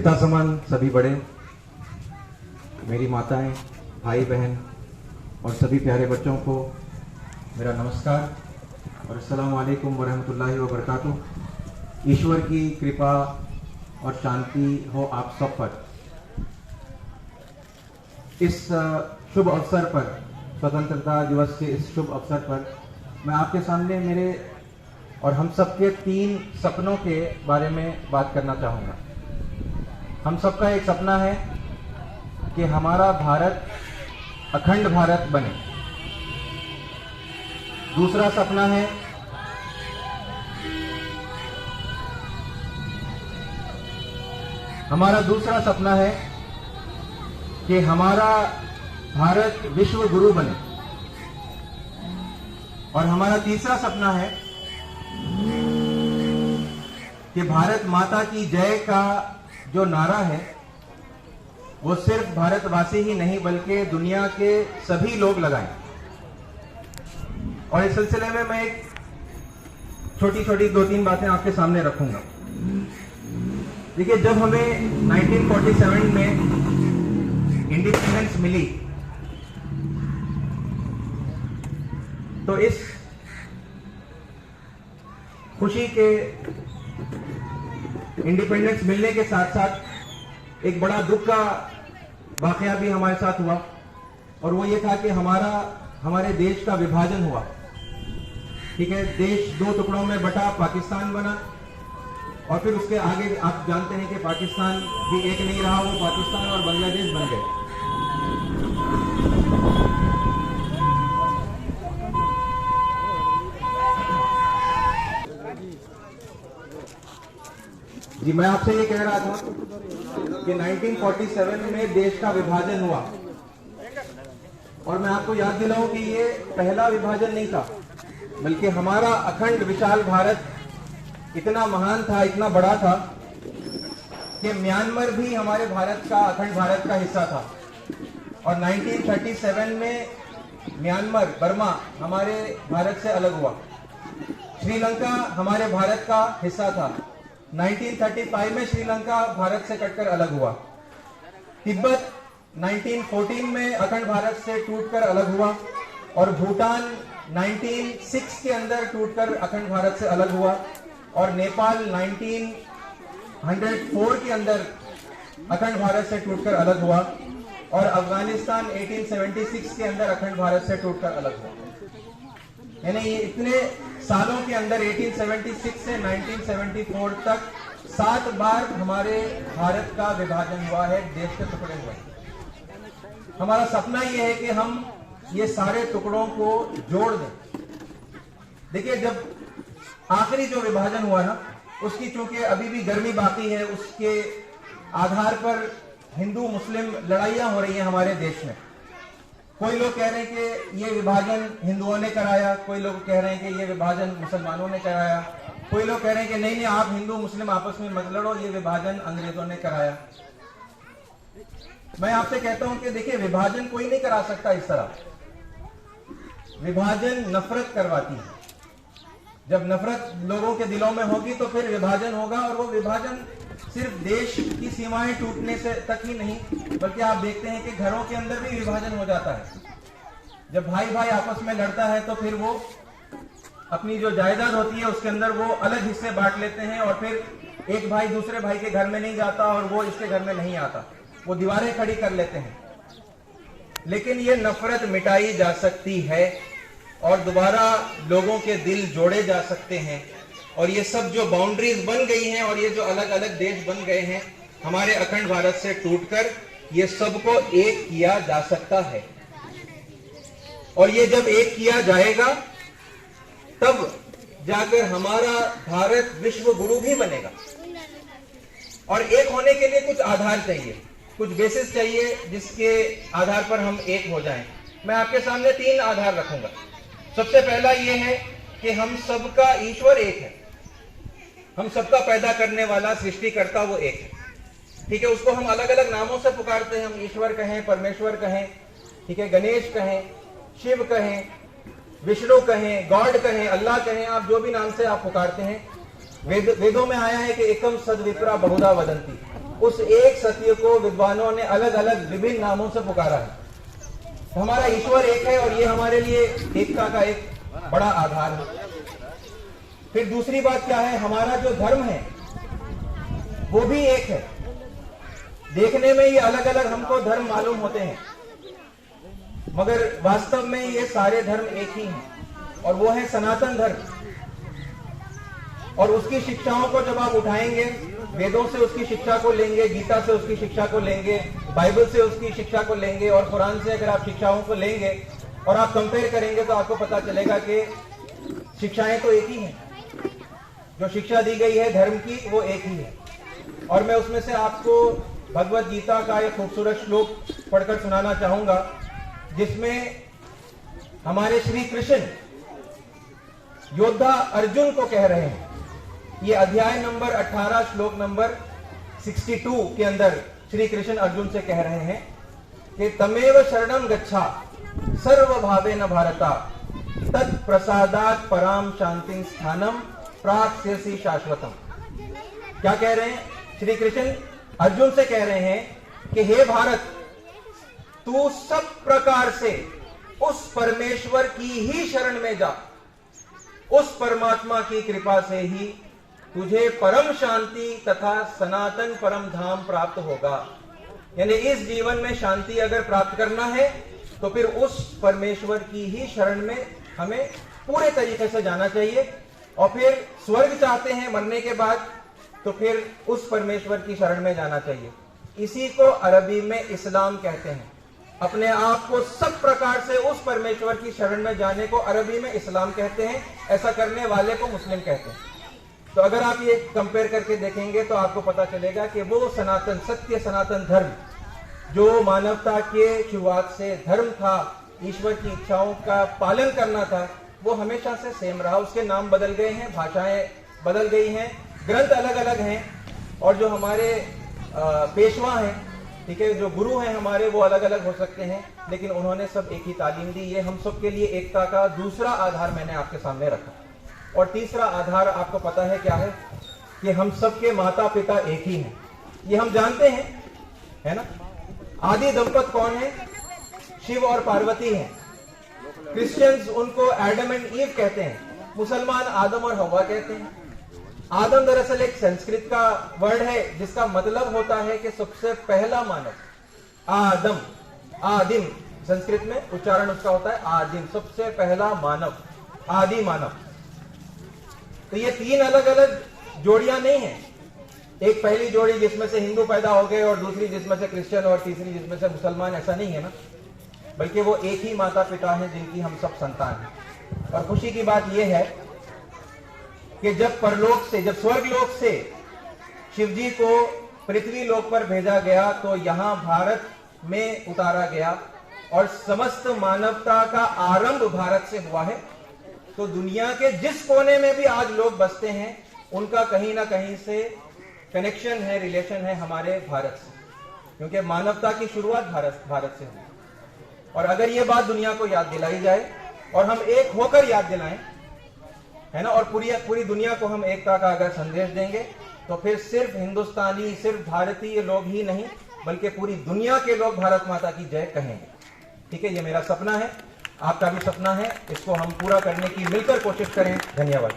पिता समान सभी बड़े, मेरी माताएं, भाई बहन और सभी प्यारे बच्चों को मेरा नमस्कार और अस्सलाम वालेकुम वरहमतुल्लाहि वबरकातुह। ईश्वर की कृपा और शांति हो आप सब पर। इस शुभ अवसर पर, स्वतंत्रता दिवस के इस शुभ अवसर पर मैं आपके सामने मेरे और हम सबके 3 सपनों के बारे में बात करना चाहूँगा। हम सबका एक सपना है कि हमारा भारत अखंड भारत बने। दूसरा सपना है कि हमारा भारत विश्व गुरु बने। और हमारा तीसरा सपना है कि भारत माता की जय का जो नारा है वो सिर्फ भारतवासी ही नहीं बल्कि दुनिया के सभी लोग लगाएं। और इस सिलसिले में मैं एक छोटी छोटी 2-3 बातें आपके सामने रखूंगा। देखिए, जब हमें 1947 में इंडिपेंडेंस मिली तो इस खुशी के इंडिपेंडेंस मिलने के साथ साथ एक बड़ा दुख का वाकया भी हमारे साथ हुआ, और वो ये था कि हमारे देश का विभाजन हुआ। ठीक है, देश 2 टुकड़ों में बटा, पाकिस्तान बना, और फिर उसके आगे आप जानते हैं कि पाकिस्तान भी एक नहीं रहा, वो पाकिस्तान और बांग्लादेश बन गए। जी, मैं आपसे ये कह रहा था कि 1947 में देश का विभाजन हुआ, और मैं आपको याद दिलाऊं कि ये पहला विभाजन नहीं था, बल्कि हमारा अखंड विशाल भारत इतना महान था, इतना बड़ा था कि म्यांमार भी हमारे भारत का, अखंड भारत का हिस्सा था। और 1937 में म्यांमार, बर्मा हमारे भारत से अलग हुआ। श्रीलंका हमारे भारत का हिस्सा था। 1935 में श्रीलंका भारत से कटकर अलग हुआ। तिब्बत 1914 में अखंड भारत से टूटकर अलग हुआ, और भूटान 1906 के अंदर टूटकर अखंड भारत से अलग हुआ, और नेपाल 1904 के अंदर अखंड भारत से टूटकर अलग हुआ, और अफगानिस्तान 1876 के अंदर अखंड भारत से टूटकर अलग हुआ। यानी ये इतने सालों के अंदर 1876 से 1974 तक 7 बार हमारे भारत का विभाजन हुआ है, देश के टुकड़े हुए। हमारा सपना ये है कि हम ये सारे टुकड़ों को जोड़ दें। देखिए, जब आखिरी जो विभाजन हुआ ना, उसकी चूंकि अभी भी गर्मी बाकी है, उसके आधार पर हिंदू मुस्लिम लड़ाइयां हो रही हैं हमारे देश में। कोई लोग कह रहे हैं कि ये विभाजन हिंदुओं ने कराया, कोई लोग कह रहे हैं कि ये विभाजन मुसलमानों ने कराया, कोई लोग कह रहे हैं कि नहीं, आप हिंदू मुस्लिम आपस में मत लड़ो, ये विभाजन अंग्रेजों ने कराया। मैं आपसे कहता हूं कि देखिए, विभाजन कोई नहीं करा सकता इस तरह। विभाजन नफरत करवाती है। जब नफरत लोगों के दिलों में होगी तो फिर विभाजन होगा, और वो विभाजन सिर्फ देश की सीमाएं टूटने से तक ही नहीं, बल्कि आप देखते हैं कि घरों के अंदर भी विभाजन हो जाता है। जब भाई भाई आपस में लड़ता है तो फिर वो अपनी जो जायदाद होती है उसके अंदर वो अलग हिस्से बांट लेते हैं, और फिर एक भाई दूसरे भाई के घर में नहीं जाता और वो इसके घर में नहीं आता, वो दीवारें खड़ी कर लेते हैं। लेकिन ये नफरत मिटाई जा सकती है और दोबारा लोगों के दिल जोड़े जा सकते हैं, और ये सब जो बाउंड्रीज बन गई हैं और ये जो अलग अलग देश बन गए हैं हमारे अखंड भारत से टूटकर, ये सबको एक किया जा सकता है। और ये जब एक किया जाएगा तब जाकर हमारा भारत विश्व गुरु भी बनेगा। और एक होने के लिए कुछ आधार चाहिए, कुछ बेसिस चाहिए जिसके आधार पर हम एक हो जाएं। मैं आपके सामने 3 आधार रखूंगा। सबसे पहला ये है कि हम सबका ईश्वर एक है, हम सबका पैदा करने वाला सृष्टिकर्ता वो एक है। ठीक है, उसको हम अलग अलग नामों से पुकारते हैं, हम ईश्वर कहें, परमेश्वर कहें, ठीक है, गणेश कहें, शिव कहें, विष्णु कहें, गॉड कहें, अल्लाह कहें, आप जो भी नाम से आप पुकारते हैं। वेदों में आया है कि एकम सद विप्रा बहुधा वदंती, उस एक सत्य को विद्वानों ने अलग अलग विभिन्न नामों से पुकारा है। तो हमारा ईश्वर एक है और ये हमारे लिए एकता का एक बड़ा आधार है। फिर दूसरी बात क्या है, हमारा जो धर्म है वो भी एक है। देखने में ये अलग अलग हमको धर्म मालूम होते हैं, मगर वास्तव में ये सारे धर्म एक ही हैं और वो है सनातन धर्म। और उसकी शिक्षाओं को जब आप उठाएंगे, वेदों से उसकी शिक्षा को लेंगे, गीता से उसकी शिक्षा को लेंगे, बाइबल से उसकी शिक्षा को लेंगे और कुरान से अगर आप शिक्षाओं को लेंगे और आप कंपेयर करेंगे तो आपको पता चलेगा कि शिक्षाएं तो एक ही हैं। जो शिक्षा दी गई है धर्म की वो एक ही है। और मैं उसमें से आपको भगवत गीता का एक खूबसूरत श्लोक पढ़कर सुनाना चाहूंगा, जिसमें हमारे श्री कृष्ण योद्धा अर्जुन को कह रहे हैं। ये अध्याय नंबर 18 श्लोक नंबर 62 के अंदर श्री कृष्ण अर्जुन से कह रहे हैं कि तमेव शरणं गच्छा सर्वभावेन भारता तत्प्रसादात् पराम शांतिं स्थानम प्राप्स्यसि शाश्वतम। क्या कह रहे हैं? श्री कृष्ण अर्जुन से कह रहे हैं कि हे भारत, तू सब प्रकार से उस परमेश्वर की ही शरण में जा। उस परमात्मा की कृपा से ही तुझे परम शांति तथा सनातन परम धाम प्राप्त होगा। यानी इस जीवन में शांति अगर प्राप्त करना है तो फिर उस परमेश्वर की ही शरण में हमें पूरे तरीके से जाना चाहिए। और फिर स्वर्ग चाहते हैं मरने के बाद तो फिर उस परमेश्वर की शरण में जाना चाहिए। इसी को अरबी में इस्लाम कहते हैं। अपने आप को सब प्रकार से उस परमेश्वर की शरण में जाने को अरबी में इस्लाम कहते हैं। ऐसा करने वाले को मुस्लिम कहते हैं। तो अगर आप ये कंपेयर करके देखेंगे तो आपको पता चलेगा कि वो सनातन सत्य सनातन धर्म जो मानवता के शुरुआत से धर्म था, ईश्वर की इच्छाओं का पालन करना था, वो हमेशा से सेम रहा। उसके नाम बदल गए हैं, भाषाएं बदल गई हैं, ग्रंथ अलग अलग हैं और जो हमारे पेशवा हैं, ठीक है, जो गुरु हैं हमारे, वो अलग अलग हो सकते हैं, लेकिन उन्होंने सब एक ही तालीम दी। ये हम सब के लिए एकता का दूसरा आधार मैंने आपके सामने रखा। और तीसरा आधार आपको पता है क्या है? कि हम सबके माता पिता एक ही हैं। ये हम जानते हैं, है ना। आदि दंपत कौन है? शिव और पार्वती हैं। क्रिश्चियंस उनको एडम एंड ईव कहते हैं, मुसलमान आदम और हवा कहते हैं। आदम दरअसल एक संस्कृत का वर्ड है जिसका मतलब होता है कि सबसे पहला मानव। आदम, आदिम, संस्कृत में उच्चारण उसका होता है आदिम, सबसे पहला मानव, आदि मानव। तो ये तीन अलग अलग जोड़ियां नहीं हैं। एक पहली जोड़ी जिसमें से हिंदू पैदा हो गए और दूसरी जिसमें से क्रिश्चियन और तीसरी जिसमें से मुसलमान, ऐसा नहीं है ना, बल्कि वो एक ही माता पिता हैं जिनकी हम सब संतान हैं। और खुशी की बात यह है कि जब परलोक से, जब स्वर्गलोक से शिव जी को पृथ्वी लोक पर भेजा गया तो यहां भारत में उतारा गया और समस्त मानवता का आरंभ भारत से हुआ है। तो दुनिया के जिस कोने में भी आज लोग बसते हैं उनका कहीं ना कहीं से कनेक्शन है, रिलेशन है हमारे भारत से, क्योंकि मानवता की शुरुआत भारत से हुई। और अगर ये बात दुनिया को याद दिलाई जाए और हम एक होकर याद दिलाएं, है ना, और पूरी दुनिया को हम एकता का अगर संदेश देंगे तो फिर सिर्फ हिंदुस्तानी, सिर्फ भारतीय लोग ही नहीं बल्कि पूरी दुनिया के लोग भारत माता की जय कहेंगे। ठीक है, ये मेरा सपना है, आपका भी सपना है। इसको हम पूरा करने की मिलकर कोशिश करें। धन्यवाद।